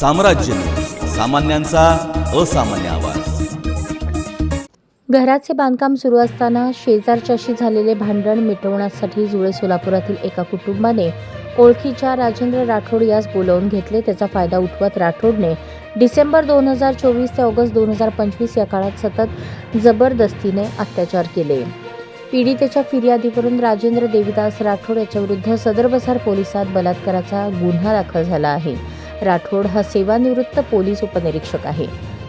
साम्राज्य न्यूज, सामान्यांचा असामान्य आवाज। घराचे बांधकाम सुरू असताना शेजारच्याशी झालेले भांडण मिटवण्यासाठी जुळे सोलापुरातील एका कुटुंबाने ओळखीच्या राजेंद्र राठोड यास बोलावून घेतले। त्याचा फायदा उठवत राठोडने डिसेंबर 2024 ते ऑगस्ट 2025 या काळात सतत जबरदस्तीने अत्याचार केले। पीडितेच्या फिर्यादीवरून राजेंद्र देविदास राठोड याच्याविरुद्ध सदर बसार पोलिसात बलात्काराचा गुन्हा दाखल झाला आहे। राठोड हा सेवानिवृत्त पोलीस उपनिरीक्षक आहे।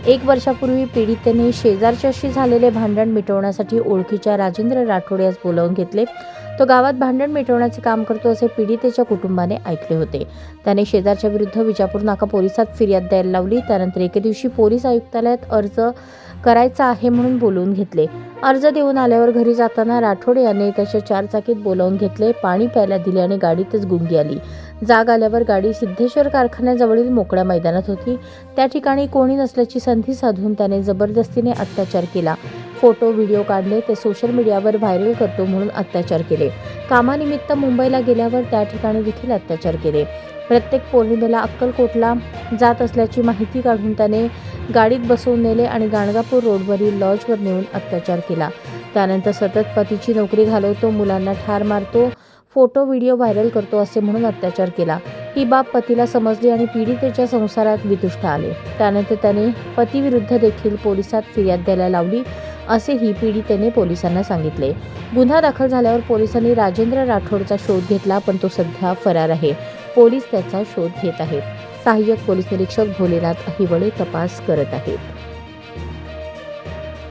1 वर्षापूर्वी पीडितेने शेजारच्याशी झालेले भांडण मिटवण्यासाठी ओळखीच्या राजेंद्र राठोड यास बोलावून घेतले। तो गावात भांडण मिटवण्याचे काम करतो असे पीडितेच्या कुटुंबाने ऐकले होते। त्याने शेजारच्या विरुद्ध विजापूर नाका पोलिसात फिर्याद द्यायला लावली। त्यानंतर एके दिवशी पोलीस आयुक्तालयात अर्ज करायचा आहे म्हणून बोलवून घेतले। अर्ज देऊन आल्यावर घरी जाताना राठोड याने त्याच्या 4 चाकीत बोलावून घेतले, पाणी प्यायला दिले आणि गाडीतच गुंगी आली। जाग आल्यावर गाडी सिद्धेश्वर कारखान्याजवळील मोकळ्या मैदानात होती। त्या ठिकाणी कोणी नसल्याची संधी साधून त्याने जबरदस्तीने अत्याचार केला। फोटो व्हिडिओ काढले, ते सोशल मीडियावर व्हायरल करतो म्हणून अत्याचार केले। कामानिमित्त मुंबईला गेल्यावर त्या ठिकाणी देखील अत्याचार केले। प्रत्येक पौर्णिमेला अक्कलकोटला जात असल्याची माहिती काढून त्याने गाडीत बसवून नेले आणि गाणगापूर रोडवरील लॉजवर नेऊन अत्याचार केला। त्यानंतर सतत पतीची नोकरी घालवतो, मुलांना ठार मारतो, फोटो व्हिडिओ व्हायरल करतो असे म्हणून अत्याचार केला। ही बाब पतीला समजली आणि पीडितेच्या संसारात वितुष्ट आले। त्यानंतर त्याने पतीविरुद्ध देखील पोलिसात फिर्याद द्यायला लावली असेही पीडितेने पोलिसांना सांगितले। गुन्हा दाखल झाल्यावर पोलिसांनी राजेंद्र राठोडचा शोध घेतला, पण तो सध्या फरार आहे। पोलीस त्याचा शोध घेत आहेत। सहाय्यक पोलीस निरीक्षक भोलेनाथ अहिवळे तपास करत आहेत।